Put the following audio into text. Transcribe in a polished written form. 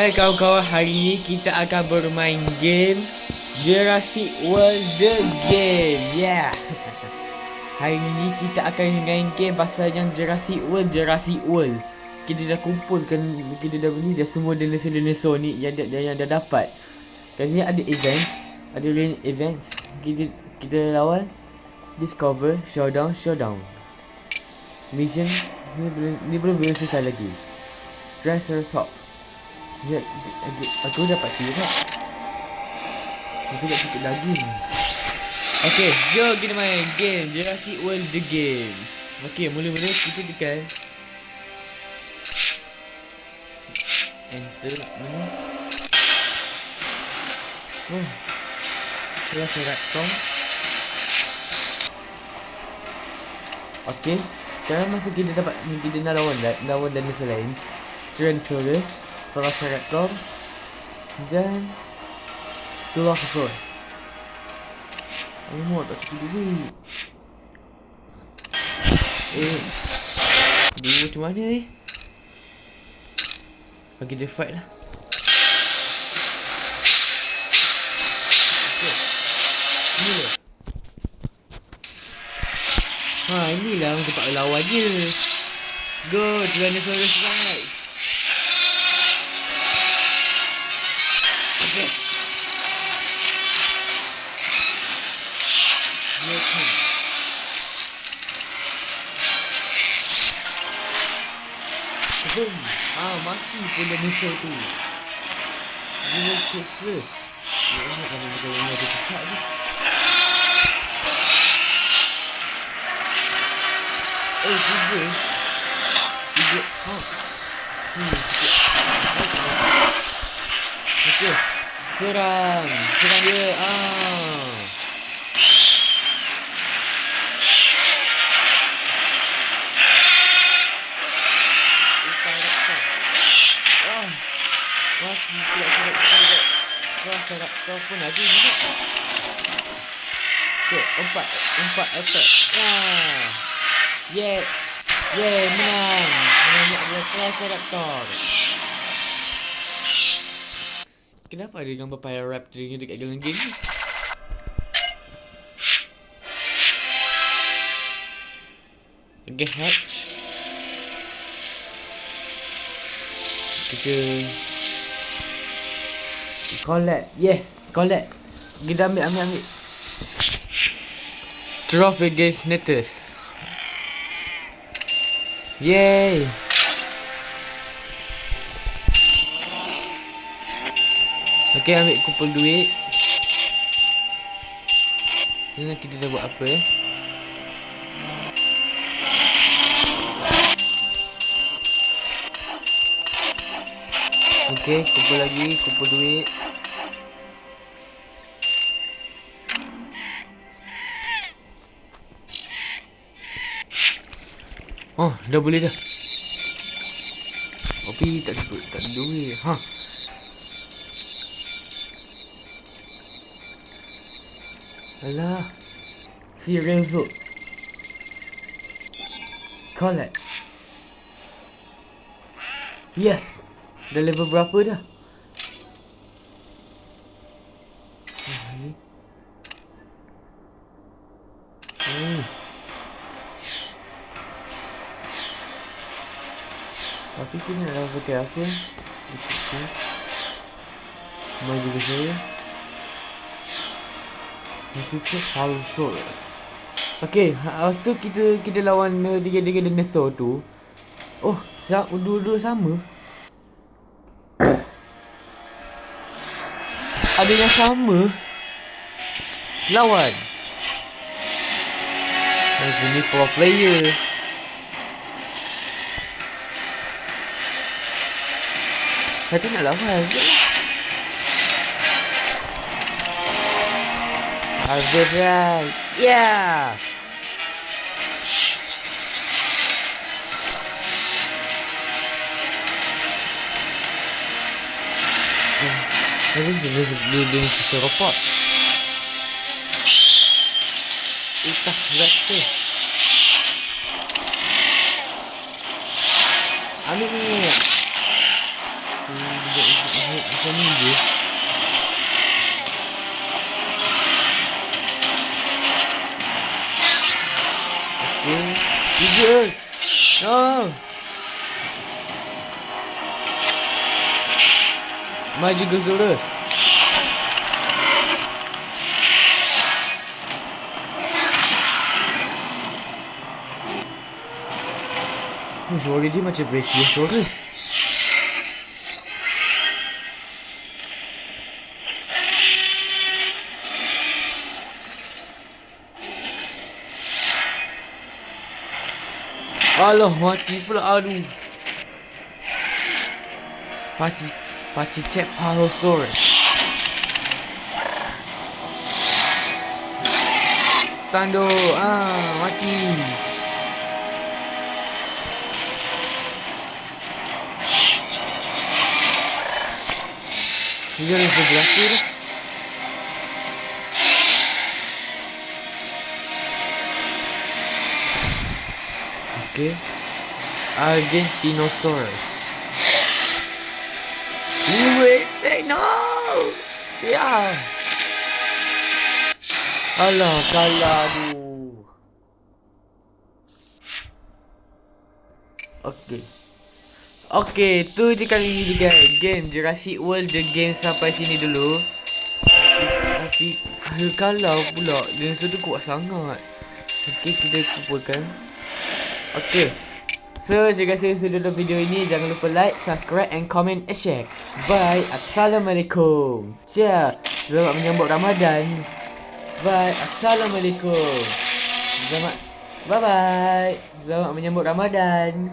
Hai kawan-kawan, hari ini kita akan bermain game Jurassic World The Game. Yeah. Hari ini kita akan main game pasal yang Jurassic World. Kita dah kumpulkan, kita dah beli dah semua dinosaur ni yang dah dapat. Kat sini ada events. Kita lawan Discover, Showdown. Mission ni belum selesai lagi. Triceratops. Ya, aku dapat tiga. Aku tak cukup lagi. Okay, jom kita main game Jurassic World The Game. Okay, mula-mula kita tekan enter mana? Oh, Triceratops. Okay, sekarang masa kita dapat, kita nak lawan dinosaur lain, Tyrannosaurus, Velociraptor dan Dilophosaurus. Tak cukup duit. Dulu macam mana bagi dia fight lah. Okay, inilah. Inilah tempat lawan dia. Go, Tyrannosaurus Rex. Okay. Mati pun dinosaur tu. Dia kecil. Dia nak kena berjalan dia cecak je. Tiga. Okay. Serang dia. Mati pula Velociraptor pun ada juga. Okay, empat attack. Yeah, menang Velociraptor. Kenapa ada gambar Pyroraptor ni dekat dalam game ni? Okay, hatch. Kita collect. Yes, collect. Kita ambil. Trophaeognathus. Yay. Okay, ambil kumpul duit. Tengok kita dah buat apa. Okay, kumpul duit. Oh, dah boleh dah. Tapi tak ada duit. Alah. Si Renzo. Collect. Yes. Dah level berapa dah? Tapi kita nak pakai apa? Main juga saya. Macam tu halus. Okay, lepas tu kita lawan tiga dinosaur tu. Oh, dua-dua sama. Ada yang sama lawan. Ini pro player. Saya nak lawan je. Alright. Yeah. Dia sisa robot. Itah raptor. Ambil ni. macam ni je. Okay. Tiga. No. Maju Gosaurus. Suara dia macam Brachiosaurus. Alah, mati pula, aduh. Pachycephalosaurus. Tando, mati. Dia dah sebelah tu dah. Okay. Argentinosaurus. Wait, no! Ya. Alah, kalah aduh. Okay, tu je kali ni guys. Game Jurassic World The Game sampai sini dulu. Tapi kalah pula. Dinosaur tu kuat sangat. Okay, kita kumpulkan. Okay. So, jika saya sudah nonton video ini, jangan lupa like, subscribe and comment and share. Bye. Assalamualaikum. Selamat menyambut Ramadan. Bye. Assalamualaikum. Bye bye. Selamat menyambut Ramadan.